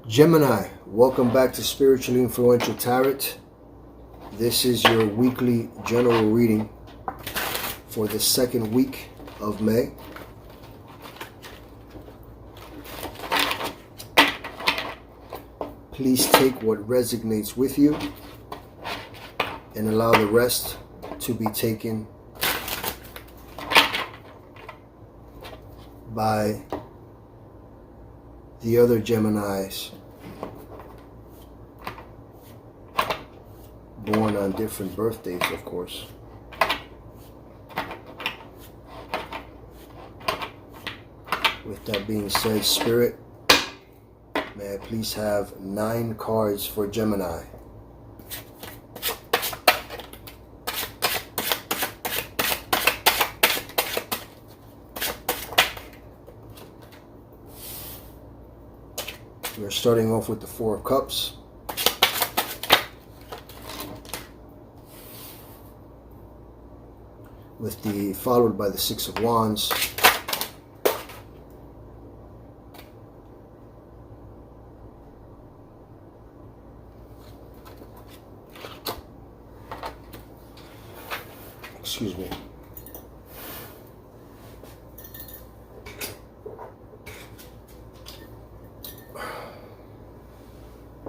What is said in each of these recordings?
Gemini, welcome back to Spiritually Influential Tarot. This is your weekly general reading for the second week of May. Please take what resonates with you and allow the rest to be taken by the other Geminis born on different birthdays, of course. With that being said, Spirit, may I please have 9 cards for Gemini. We're starting off with the 4 of Cups. Followed by the 6 of Wands. Excuse me.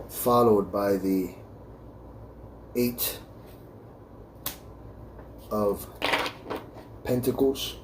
Followed by the 8 of Pentacles.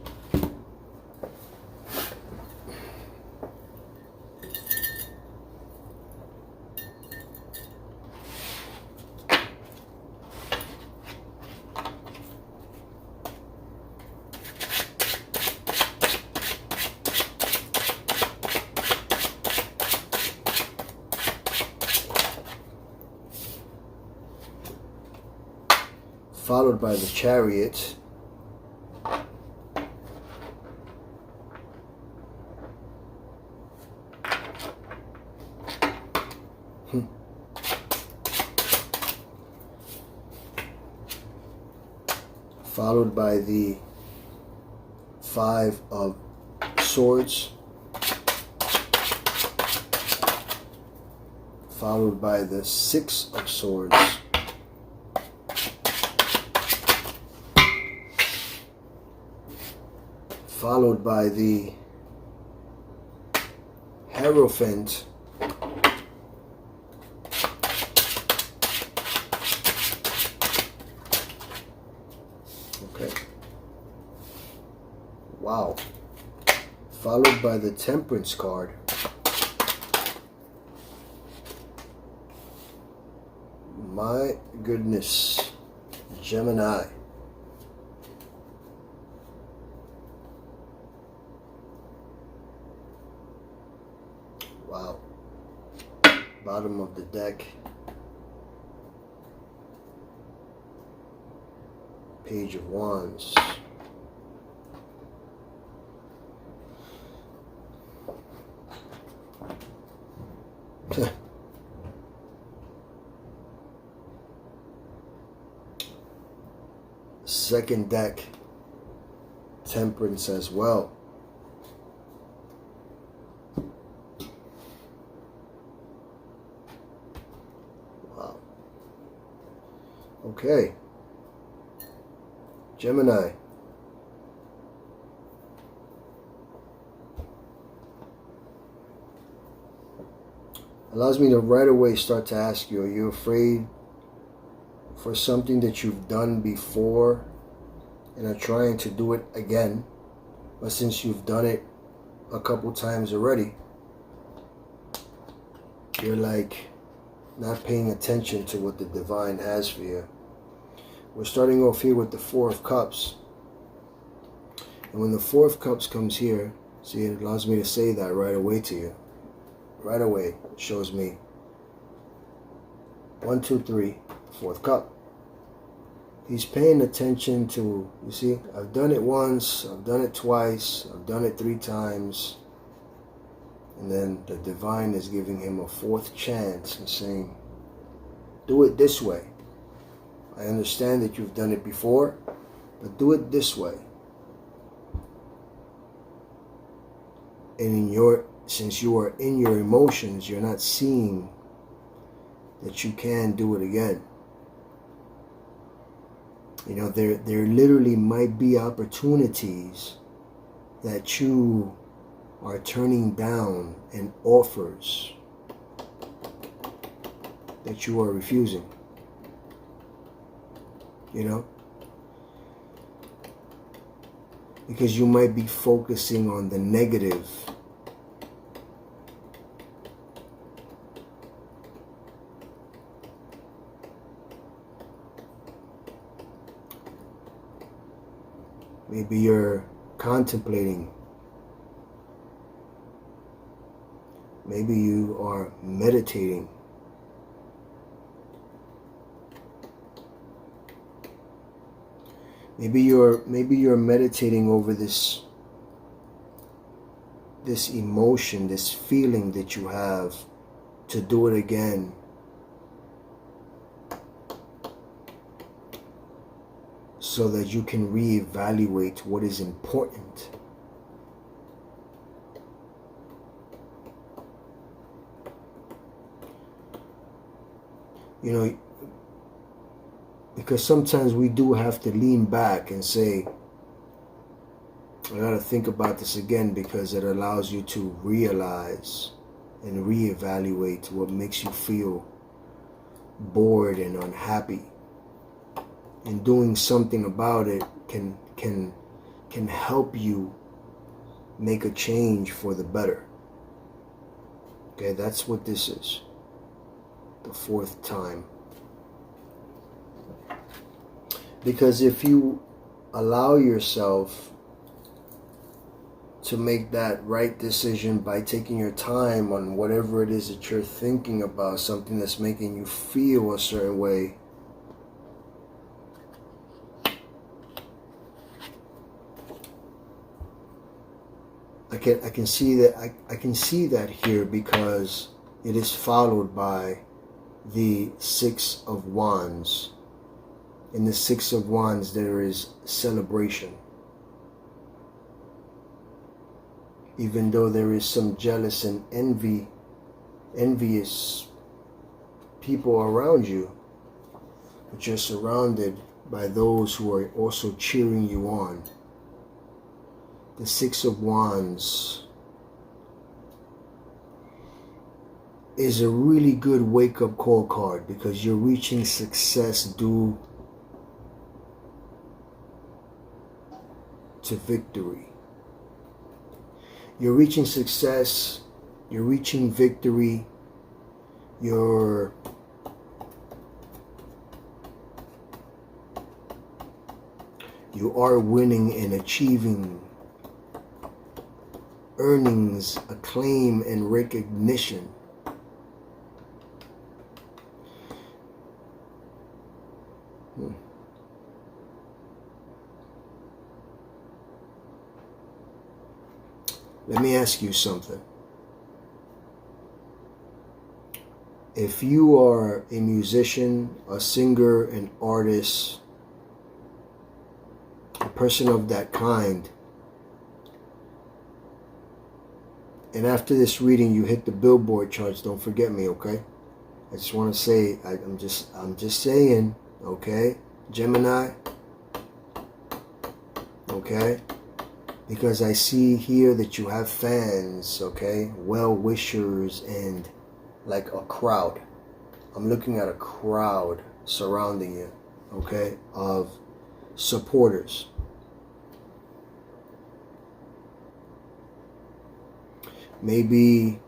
Followed by the Chariot. Followed by the 5 of Swords. Followed by the 6 of Swords. Followed by the Hierophant. Okay. Wow. Followed by the Temperance card. My goodness. Gemini. Wow. Bottom of the deck. Page of Wands. Second deck. Temperance as well. Wow. Okay. Gemini. Allows me to right away start to ask you, are you afraid for something that you've done before and are trying to do it again? But since you've done it a couple times already, you're like not paying attention to what the divine has for you. We're starting off here with the 4 of Cups. And when the 4 of Cups comes here, see, it allows me to say that right away to you. Right away, it shows me 1, 2, 3, 4th cup. He's paying attention to, you see, I've done it once, I've done it twice, I've done it 3 times. And then the divine is giving him a 4th chance and saying, do it this way. I understand that you've done it before, but do it this way. And in your since you are in your emotions, you're not seeing that you can do it again. You know, there literally might be opportunities that you are turning down and offers that you are refusing. You know? Because you might be focusing on the negative. Maybe you're contemplating. Maybe you are meditating. Maybe you're meditating over this emotion, this feeling that you have to do it again. So that you can reevaluate what is important. You know, because sometimes we do have to lean back and say, I gotta think about this again, because it allows you to realize and reevaluate what makes you feel bored and unhappy. And doing something about it can help you make a change for the better. Okay, that's what this is. The fourth time. Because if you allow yourself to make that right decision by taking your time on whatever it is that you're thinking about, something that's making you feel a certain way, I can see that I can see that here, because it is followed by the Six of Wands. In the Six of Wands, there is celebration. Even though there is some jealous and envious people around you, but you're surrounded by those who are also cheering you on. The Six of Wands is a really good wake-up call card, because you're reaching success due to victory. You're reaching success, you're reaching victory, you are winning and achieving earnings, acclaim, and recognition. Let me ask you something. If you are a musician, a singer, an artist, a person of that kind, and after this reading you hit the Billboard charts, don't forget me, okay? I just want to say, I'm just saying, okay? Gemini, okay? Because I see here that you have fans, okay? Well-wishers and like a crowd. I'm looking at a crowd surrounding you, okay? Of supporters. Maybe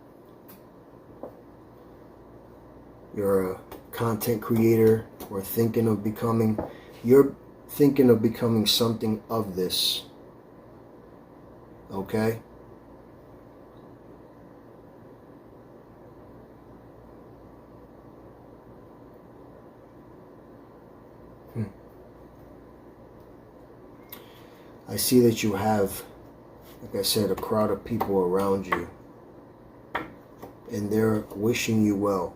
you're a content creator or you're thinking of becoming something of this. Okay? I see that you have, like I said, a crowd of people around you, and they're wishing you well,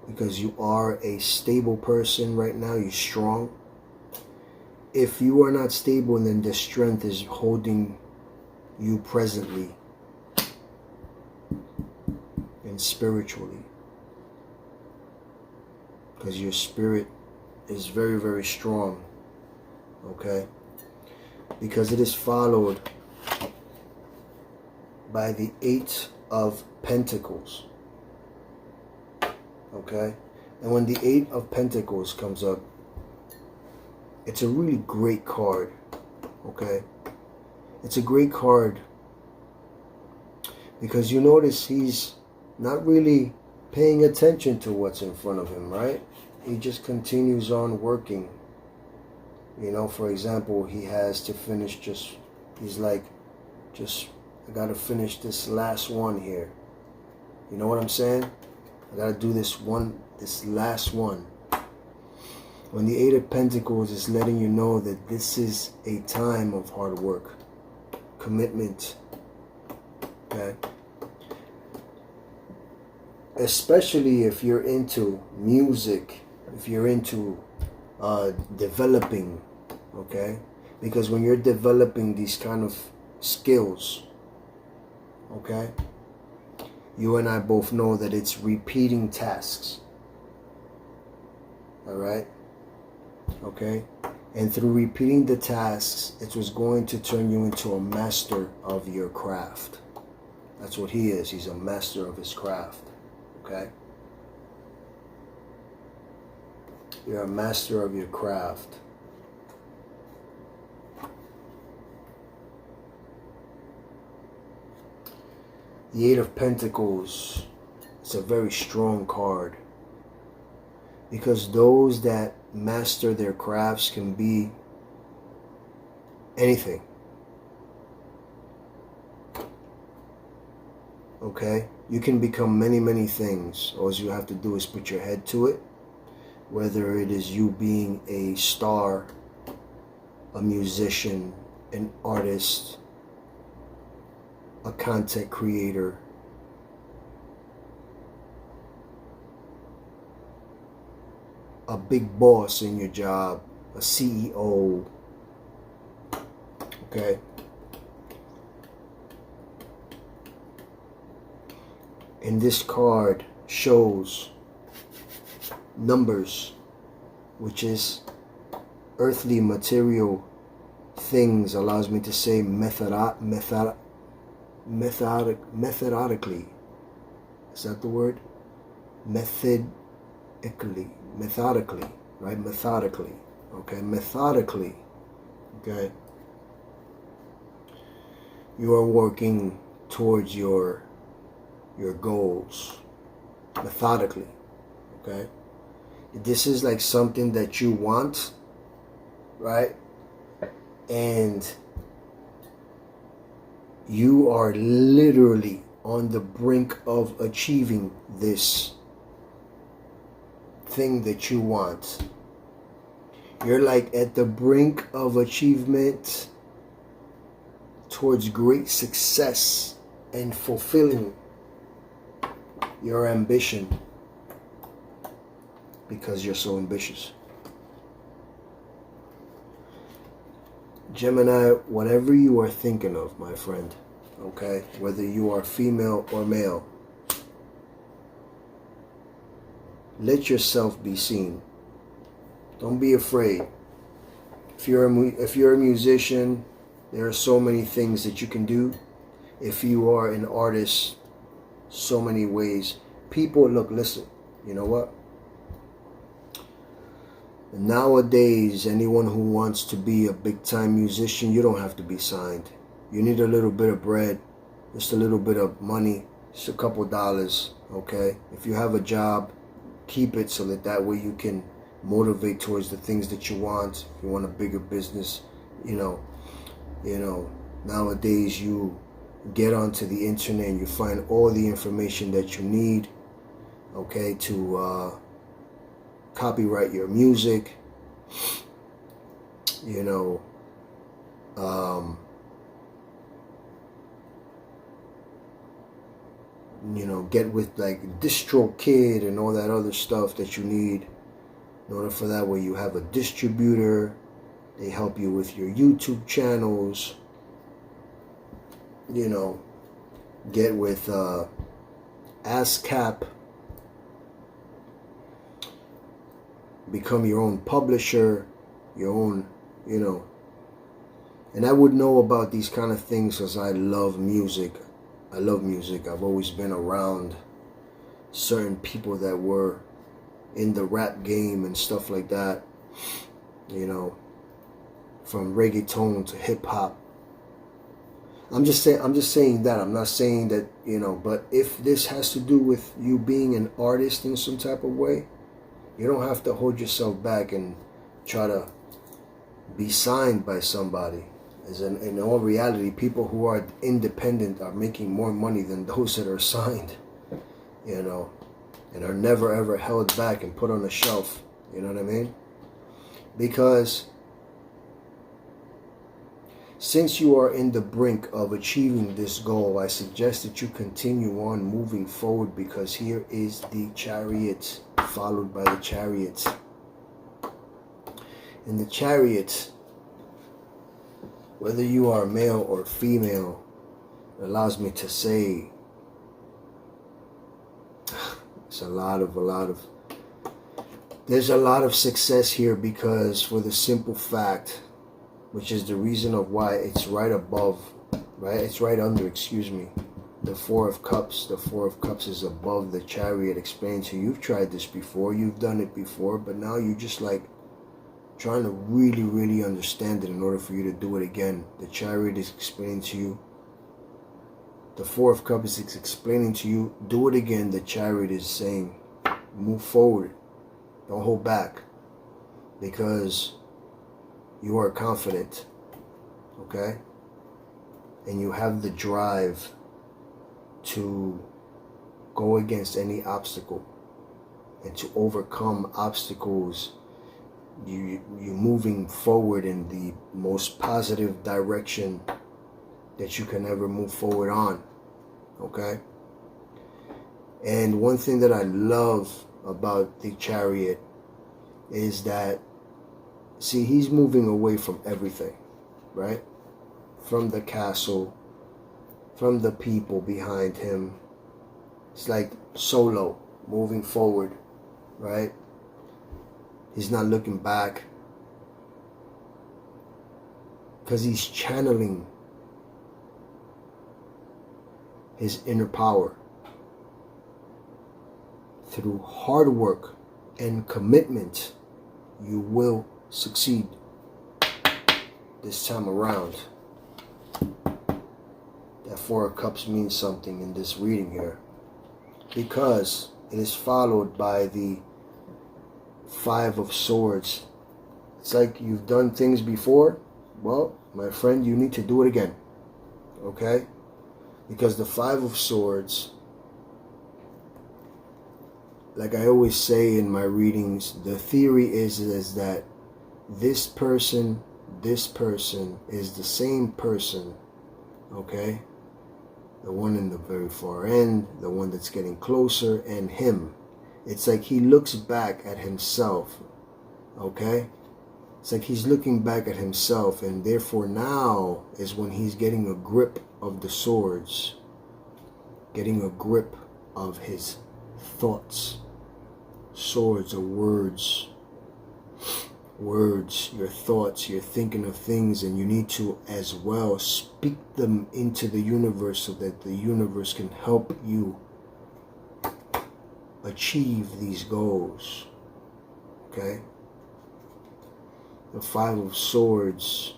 because you are a stable person right now. You're strong. If you are not stable, then the strength is holding you presently and spiritually, because your spirit is very, very strong, okay? Because it is followed by the 8 of Pentacles, okay? And when the 8 of Pentacles comes up, it's a really great card, okay? It's a great card because you notice he's not really paying attention to what's in front of him, right? He just continues on working. You know, for example, he has to finish he's like, I gotta finish this last one here. You know what I'm saying? I gotta do this last one. When the 8 of Pentacles is letting you know that this is a time of hard work, commitment, okay? Especially if you're into music, if you're into developing, okay? Because when you're developing these kind of skills, okay, you and I both know that it's repeating tasks, all right? Okay? And through repeating the tasks, it was going to turn you into a master of your craft. That's what he is. He's a master of his craft. Okay? You're a master of your craft. The 8 of Pentacles, it's a very strong card. Because those that master their crafts can be anything. Okay? You can become many, many things. All you have to do is put your head to it. Whether it is you being a star, a musician, an artist, a content creator, a big boss in your job, a CEO, okay? And this card shows numbers, which is earthly material things, allows me to say methodically. Is that the word? Methodically, right? Methodically, okay? Methodically, okay? You are working towards your goals methodically, okay? This is like something that you want, right? And you are literally on the brink of achieving this thing that you want. You're like at the brink of achievement towards great success and fulfilling your ambition because you're so ambitious. Gemini, whatever you are thinking of, my friend, okay, whether you are female or male, let yourself be seen. Don't be afraid. If you're a musician, there are so many things that you can do. If you are an artist, so many ways. People, look, listen, you know what? Nowadays, anyone who wants to be a big-time musician, you don't have to be signed. You need a little bit of bread, just a little bit of money, just a couple dollars, okay? If you have a job, keep it so that way you can motivate towards the things that you want. If you want a bigger business, you know, nowadays you get onto the internet and you find all the information that you need, okay, to copyright your music, get with like DistroKid and all that other stuff that you need in order for that way you have a distributor. They help you with your YouTube channels. you know, get with ASCAP, become your own publisher, your own, you know. And I would know about these kind of things because I love music. I love music. I've always been around certain people that were in the rap game and stuff like that, you know, from reggaeton to hip hop. I'm just saying that. I'm not saying that, you know, but if this has to do with you being an artist in some type of way, you don't have to hold yourself back and try to be signed by somebody. As in all reality, people who are independent are making more money than those that are signed, you know, and are never ever held back and put on a shelf. You know what I mean? Because since you are in the brink of achieving this goal, I suggest that you continue on moving forward, because here is the Chariot followed by the Chariot. In the Chariot, whether you are male or female, it allows me to say it's there's a lot of success here, because for the simple fact, which is the reason of why it's right above, right? It's right under, excuse me, the Four of Cups. The Four of Cups is above the Chariot, explaining to you, you've tried this before, you've done it before, but now you're just like trying to really, really understand it in order for you to do it again. The Chariot is explaining to you. The Four of Cups is explaining to you, do it again. The Chariot is saying, move forward. Don't hold back. Because you are confident. Okay? And you have the drive to go against any obstacle and to overcome obstacles. You're moving forward in the most positive direction that you can ever move forward on. Okay? And one thing that I love about the Chariot is that, see, he's moving away from everything, right? From the castle, from the people behind him. It's like solo, moving forward, right? He's not looking back, because he's channeling his inner power through hard work and commitment. You will succeed this time around. That Four of Cups means something in this reading here, because it is followed by the Five of Swords. It's like you've done things before. Well, my friend, you need to do it again. Okay? Because the Five of Swords, like I always say in my readings, the theory is that this person is the same person, okay? The one in the very far end, the one that's getting closer, and him. It's like he looks back at himself, okay? It's like he's looking back at himself, and therefore now is when he's getting a grip of the swords, getting a grip of his thoughts. Swords are words. Words, your thoughts, you're thinking of things, and you need to as well speak them into the universe so that the universe can help you achieve these goals. Okay? The Five of Swords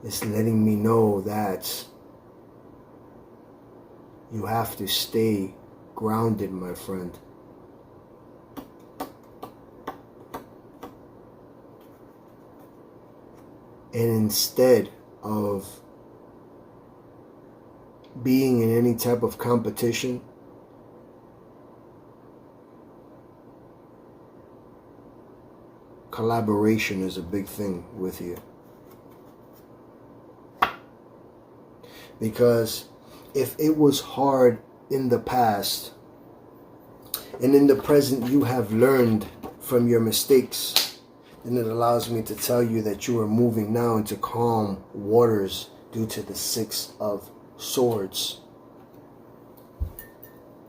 is letting me know that you have to stay grounded, my friend. And instead of being in any type of competition, collaboration is a big thing with you. Because if it was hard in the past, and in the present you have learned from your mistakes, then it allows me to tell you that you are moving now into calm waters due to the Six of Swords.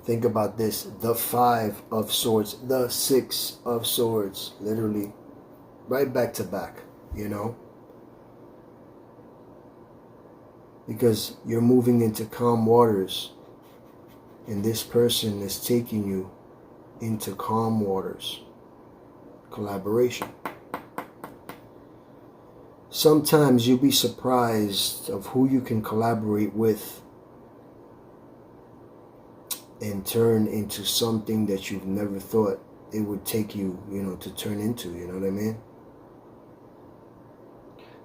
Think about this, the Five of Swords, the Six of Swords, literally right back to back, you know? Because you're moving into calm waters, and this person is taking you into calm waters. Collaboration. Sometimes you'll be surprised of who you can collaborate with and turn into something that you've never thought it would take you, to turn into, you know what I mean?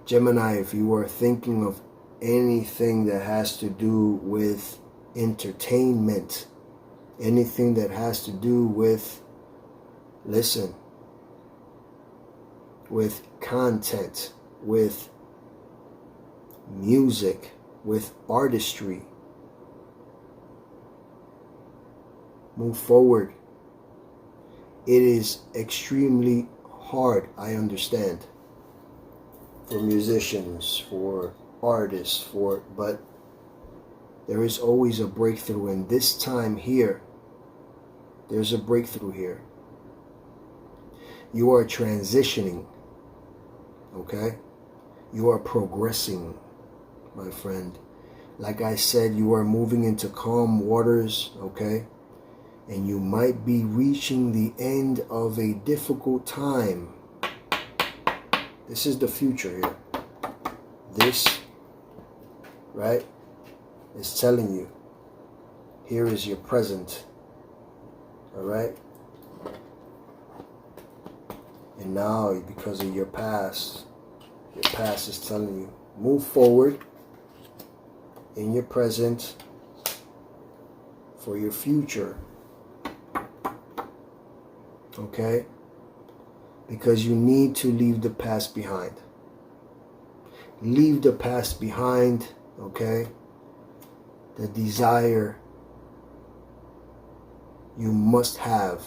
Gemini, if you are thinking of anything that has to do with entertainment, anything that has to do with, listen, with content, with music, with artistry, move forward. It is extremely hard, I understand, for musicians, for artists, but there is always a breakthrough, and this time here, there's a breakthrough here. You are transitioning, okay? You are progressing, my friend. Like I said, you are moving into calm waters, okay? And you might be reaching the end of a difficult time. This is the future here. This, right, is telling you, here is your present, all right? And now, because of your past is telling you, move forward in your present for your future, okay? Because you need to leave the past behind. Leave the past behind, okay? The desire you must have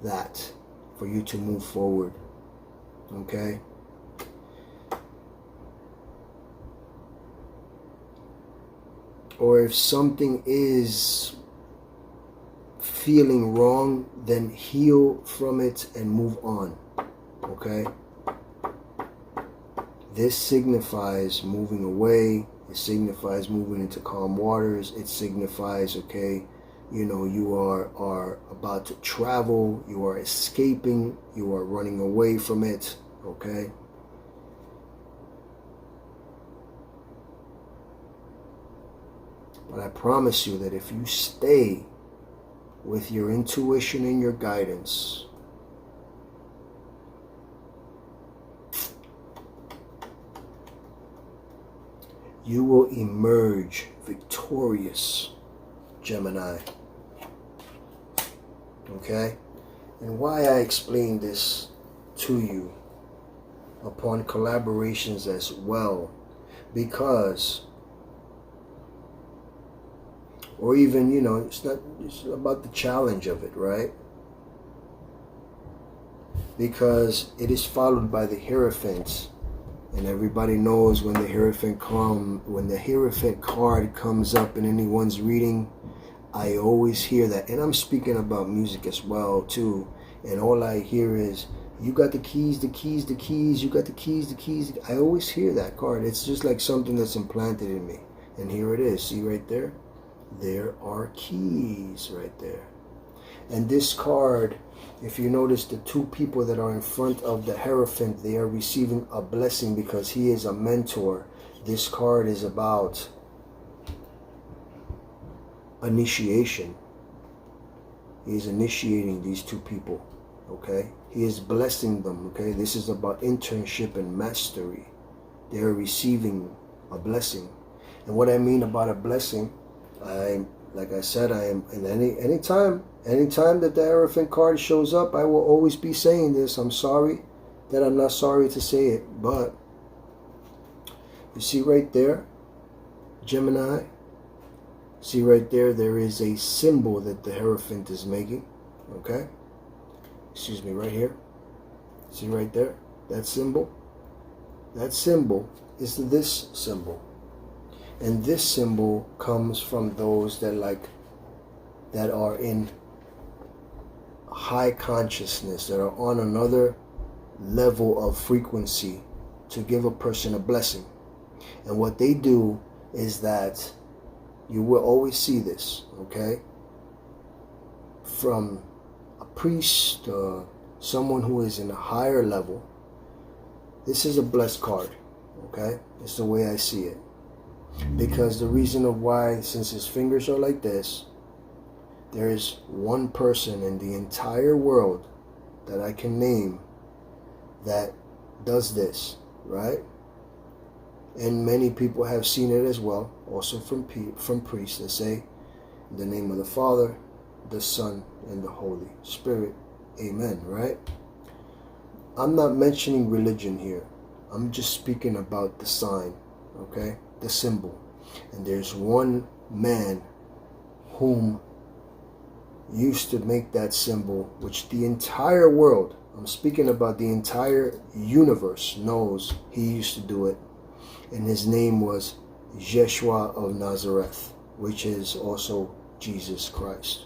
that for you to move forward, okay? Or if something is feeling wrong, then heal from it and move on, okay? This signifies moving away. It signifies moving into calm waters. It signifies, okay, you are about to travel. You are escaping. You are running away from it, okay? But I promise you that if you stay with your intuition and your guidance, you will emerge victorious, Gemini. Okay? And why I explain this to you upon collaborations as well, because, or even, it's about the challenge of it, right? Because it is followed by the Hierophant. And everybody knows when the Hierophant card comes up in anyone's reading, I always hear that. And I'm speaking about music as well too. And all I hear is, you got the keys, the keys, the keys, you got the keys, the keys. I always hear that card. It's just like something that's implanted in me. And here it is. See right there? There are keys right there. And this card, if you notice the two people that are in front of the Hierophant, they are receiving a blessing because he is a mentor. This card is about initiation. He is initiating these two people, okay? He is blessing them, okay? This is about internship and mastery. They are receiving a blessing. And what I mean about a blessing, like I said, I am, and anytime that the Hierophant card shows up, I will always be saying this. I'm sorry that I'm not sorry to say it, but you see right there, Gemini, see right there, there is a symbol that the Hierophant is making, okay? Excuse me, right here. See right there, that symbol? That symbol is this symbol. And this symbol comes from those that are in high consciousness, that are on another level of frequency to give a person a blessing. And what they do is that you will always see this, okay? From a priest, someone who is in a higher level. This is a blessed card, okay? It's the way I see it. Because the reason of why, since his fingers are like this, there is one person in the entire world that I can name that does this, right? And many people have seen it as well, also from priests that say, in the name of the Father, the Son, and the Holy Spirit. Amen, right? I'm not mentioning religion here. I'm just speaking about the sign, okay? The symbol. And there's one man whom used to make that symbol, which the entire world, I'm speaking about the entire universe, knows he used to do it. And his name was Yeshua of Nazareth, which is also Jesus Christ.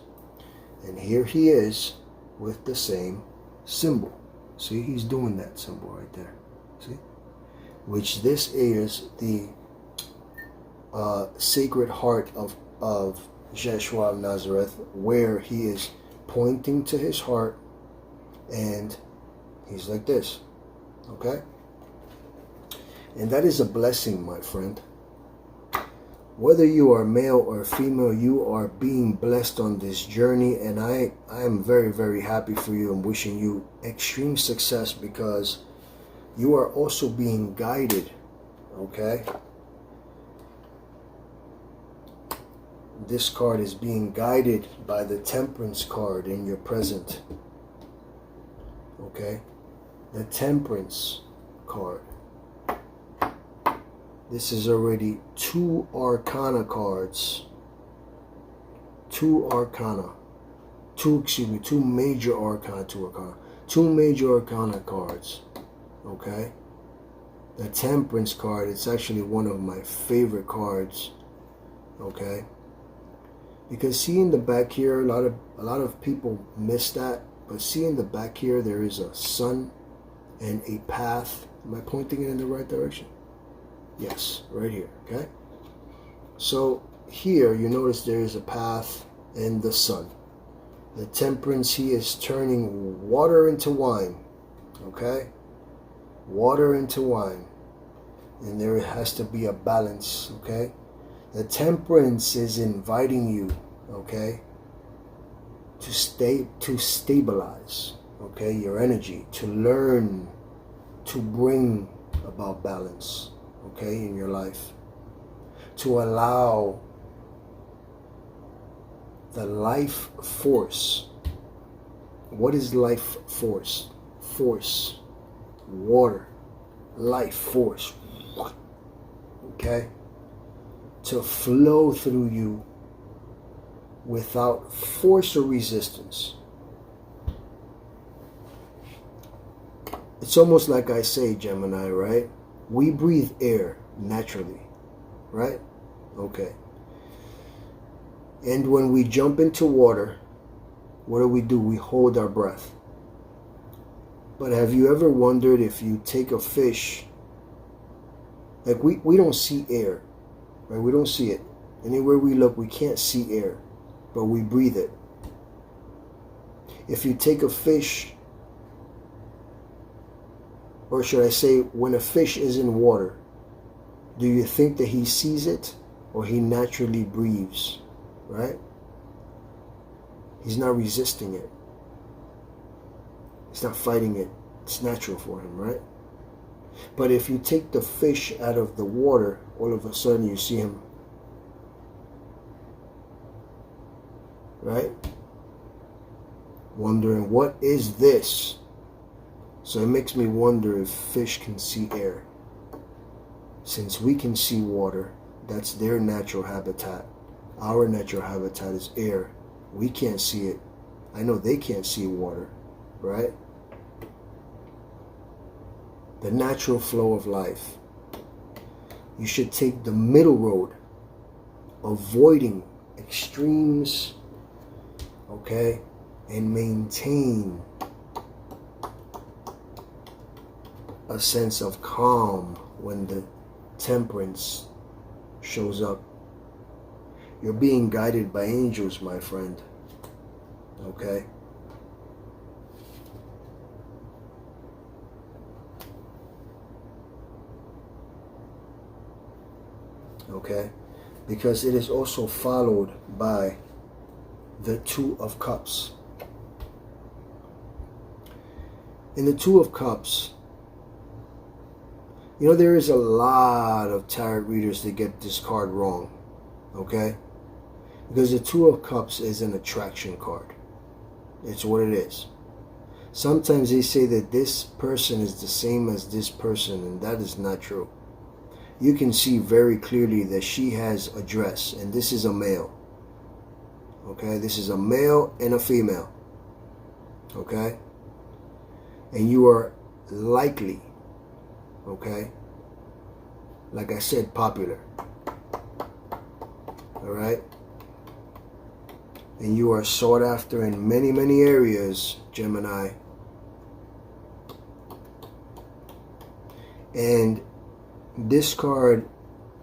And here he is with the same symbol. See, he's doing that symbol right there. See? Which this is the Sacred Heart of Yeshua of Nazareth, where he is pointing to his heart and he's like this. Okay? And that is a blessing, my friend. Whether you are male or female, you are being blessed on this journey, and I am very, very happy for you. I'm wishing you extreme success because you are also being guided, okay? This card is being guided by the Temperance card in your present, okay? The Temperance card. This is already two Arcana cards. Two major Arcana. Two major Arcana cards. Okay? The Temperance card, it's actually one of my favorite cards. Okay? Because see in the back here, a lot of people miss that. But see in the back here, there is a sun and a path. Am I pointing it in the right direction? Yes, right here, okay? So here, you notice there is a path and the sun. The Temperance, he is turning water into wine, okay? Water into wine. And there has to be a balance, okay? The Temperance is inviting you, okay, to stabilize, okay, your energy, to learn, to bring about balance, okay, in your life, to allow the life force. What is life force? Force, water, life force, okay, to flow through you without force or resistance. It's almost like I say, Gemini, right? We breathe air naturally, right? Okay. And when we jump into water, what do? We hold our breath. But have you ever wondered if you take a fish, like we don't see air, right? We don't see it. Anywhere we look, we can't see air, but we breathe it. If you take a fish, or should I say, when a fish is in water, do you think that he sees it or he naturally breathes, right? He's not resisting it. He's not fighting it. It's natural for him, right? But if you take the fish out of the water, all of a sudden you see him, right? Wondering, what is this? So it makes me wonder if fish can see air. Since we can see water, that's their natural habitat. Our natural habitat is air. We can't see it. I know they can't see water, right? The natural flow of life. You should take the middle road, avoiding extremes, okay, and maintain a sense of calm when the temperance shows up. You're being guided by angels, my friend, okay? Okay? Because it is also followed by the Two of Cups. In the Two of Cups, you know, there is a lot of tarot readers that get this card wrong, okay? Because the Two of Cups is an attraction card. It's what it is. Sometimes they say that this person is the same as this person, and that is not true. You can see very clearly that she has a dress, and this is a male. Okay, this is a male and a female. Okay? And you are likely, okay, like I said, popular. Alright? And you are sought after in many, many areas, Gemini. And this card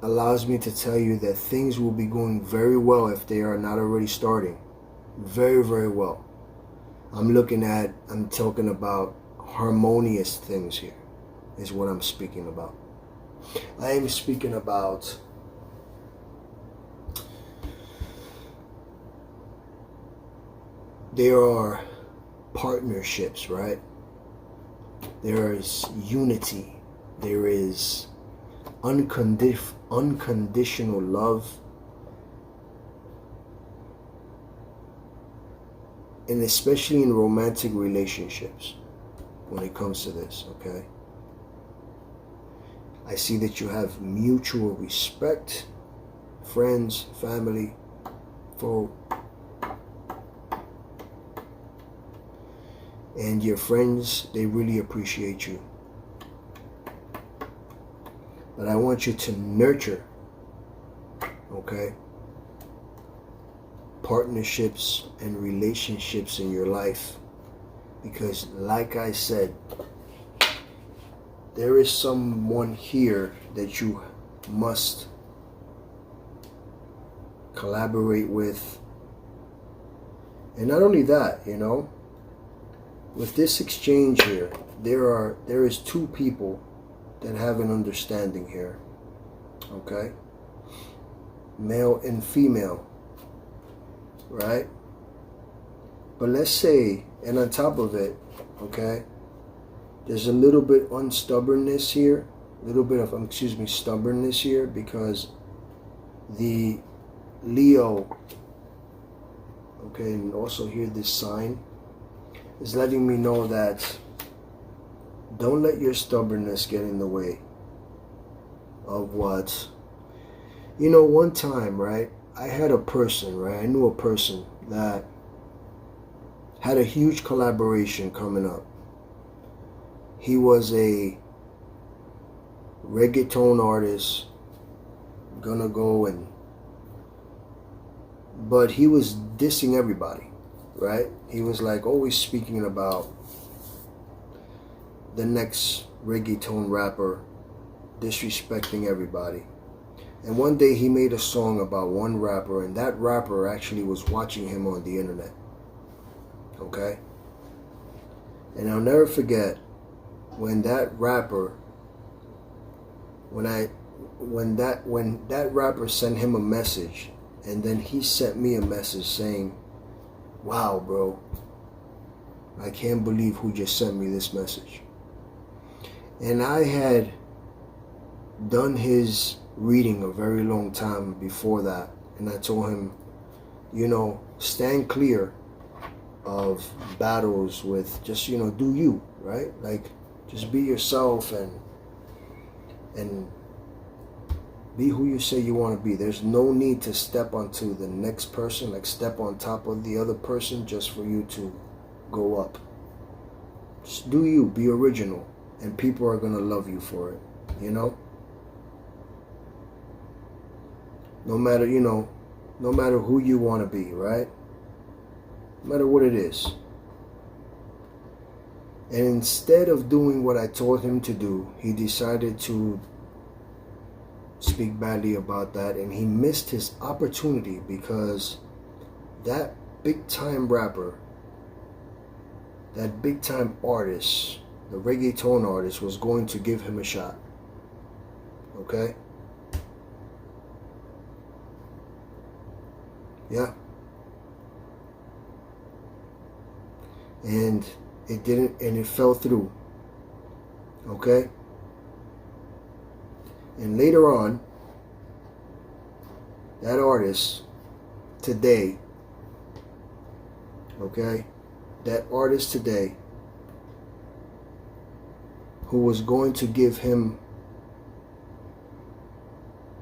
allows me to tell you that things will be going very well if they are not already starting. Very, very well. I'm talking about harmonious things here, is what I'm speaking about. I am speaking about there are partnerships, right? There is unity. There is unconditional love. And especially in romantic relationships when it comes to this, okay? I see that you have mutual respect, friends, family, foe. And your friends, they really appreciate you. But I want you to nurture, okay, partnerships and relationships in your life. Because like I said, there is someone here that you must collaborate with. And not only that, you know, with this exchange here, there is two people that have an understanding here, okay? Male and female, right? But let's say, and on top of it, okay, there's a little bit unstubbornness here, a little bit of, stubbornness here, because the Leo, okay, and also here this sign is letting me know that don't let your stubbornness get in the way of what, you know, one time, right, I had a person, right, I knew a person that had a huge collaboration coming up. He was a reggaeton artist, gonna go and, but he was dissing everybody, right? He was like always speaking about the next reggaeton rapper, disrespecting everybody. And one day he made a song about one rapper, and that rapper actually was watching him on the internet. Okay? And I'll never forget when that rapper, when that rapper sent him a message, and then he sent me a message saying, "Wow, bro, I can't believe who just sent me this message." And I had done his reading a very long time before that, and I told him, you know, stand clear of battles with, just, you know, do you, right? Like, just be yourself and be who you say you want to be. There's no need to step onto the next person, like step on top of the other person just for you to go up. Just do you, be original, and people are gonna love you for it, you know? No matter, you know, no matter who you want to be, right? No matter what it is. And instead of doing what I told him to do, he decided to speak badly about that, and he missed his opportunity because that big time rapper, that big time artist, the reggaeton artist, was going to give him a shot. Okay? Yeah. And it didn't, and it fell through. Okay? And later on, that artist today, okay, that artist today who was going to give him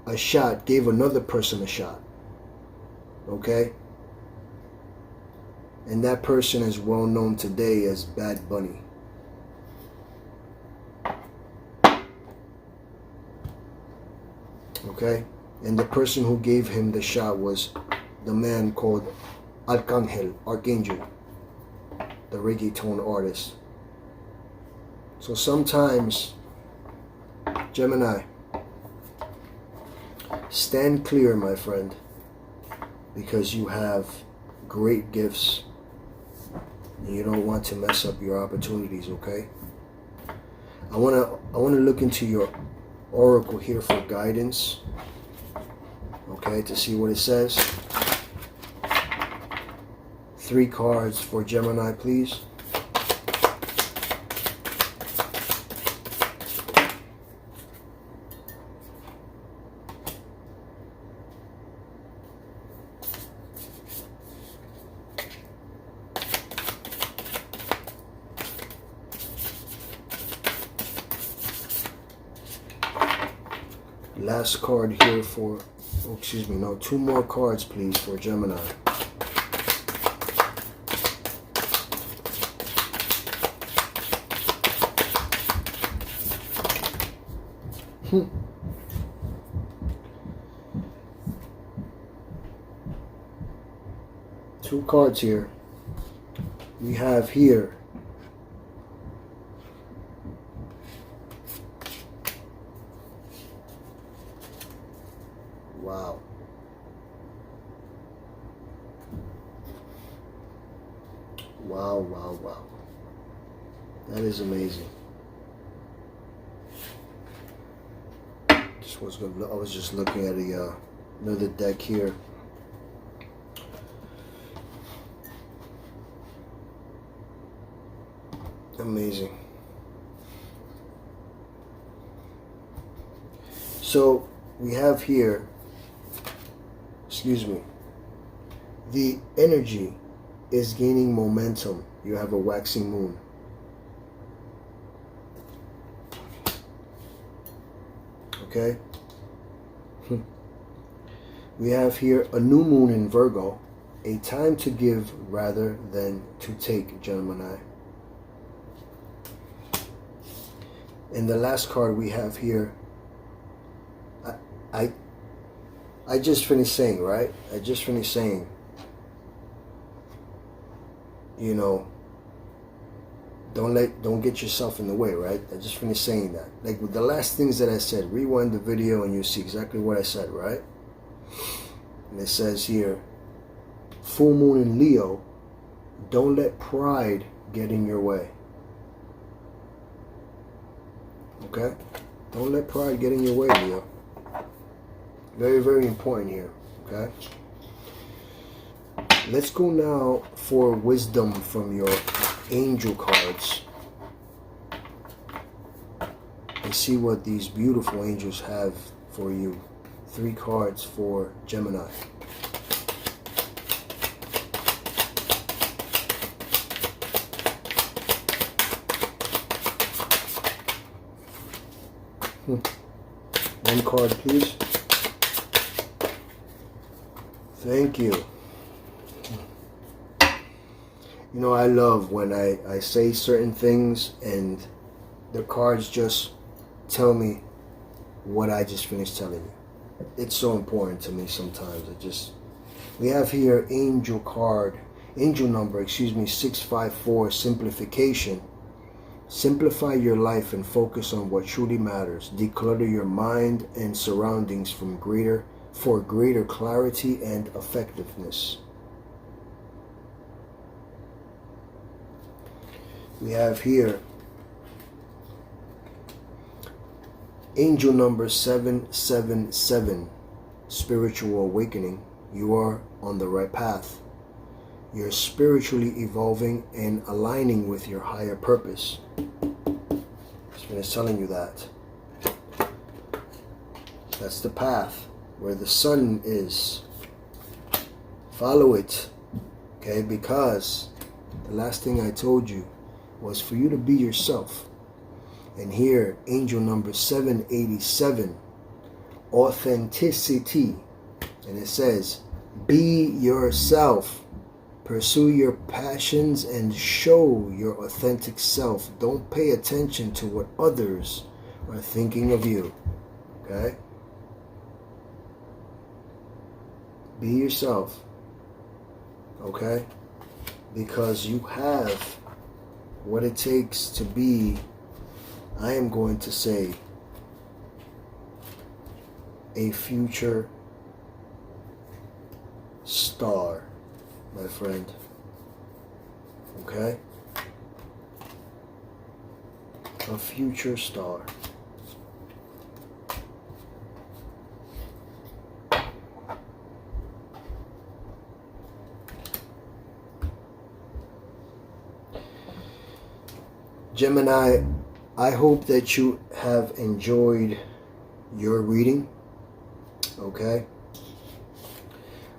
a shot, gave another person a shot. Okay? And that person is well known today as Bad Bunny. Okay? And the person who gave him the shot was the man called Archangel, the reggaeton artist. So sometimes, Gemini, stand clear, my friend, because you have great gifts and you don't want to mess up your opportunities, okay? I wanna look into your oracle here for guidance, okay, to see what it says. 3 cards for Gemini, please. Last card here for, oh, excuse me, no, 2 more cards, please, for Gemini. Two cards here. We have here wow. Wow, wow, wow. That is amazing. I was just looking at another deck here. Amazing. So we have here, excuse me, the energy is gaining momentum. You have a waxing moon. Okay? We have here a new moon in Virgo, a time to give rather than to take, Gemini. And the last card we have here, I just finished saying, right? I just finished saying, you know, don't get yourself in the way, right? I just finished saying that. Like with the last things that I said, rewind the video and you see exactly what I said, right? And it says here, full moon in Leo, don't let pride get in your way. Okay? Don't let pride get in your way, Leo. Very, very important here. Okay? Let's go now for wisdom from your angel cards and see what these beautiful angels have for you. 3 cards for Gemini. One card, please. Thank you. You know, I love when I say certain things and the cards just tell me what I just finished telling you. it's so important to me sometimes. We have here angel number, 654, simplification. Simplify your life and focus on what truly matters. Declutter your mind and surroundings for greater clarity and effectiveness. We have here angel number 777, spiritual awakening. You are on the right path. You're spiritually evolving and aligning with your higher purpose. It's telling you that. That's the path where the sun is. Follow it. Okay, because the last thing I told you was for you to be yourself. And here, angel number 787, authenticity. And it says, be yourself. Pursue your passions and show your authentic self. Don't pay attention to what others are thinking of you. Okay? Be yourself. Okay? Because you have what it takes to be, I am going to say, a future star, my friend. Okay? A future star. Gemini, I hope that you have enjoyed your reading. Okay?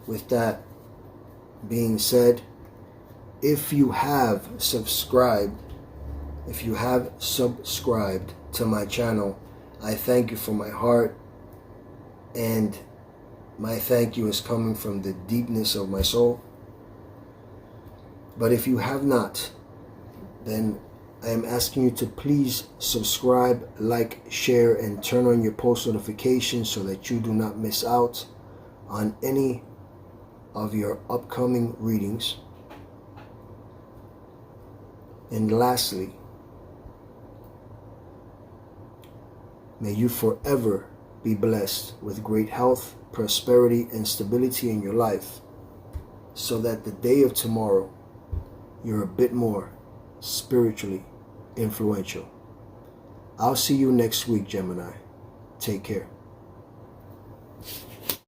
With that being said, if you have subscribed to my channel, I thank you from my heart, and my thank you is coming from the deepness of my soul. But if you have not, then I am asking you to please subscribe, like, share, and turn on your post notifications so that you do not miss out on any of your upcoming readings. And lastly, may you forever be blessed with great health, prosperity, and stability in your life, so that the day of tomorrow you're a bit more spiritually influential. I'll see you next week, Gemini. Take care.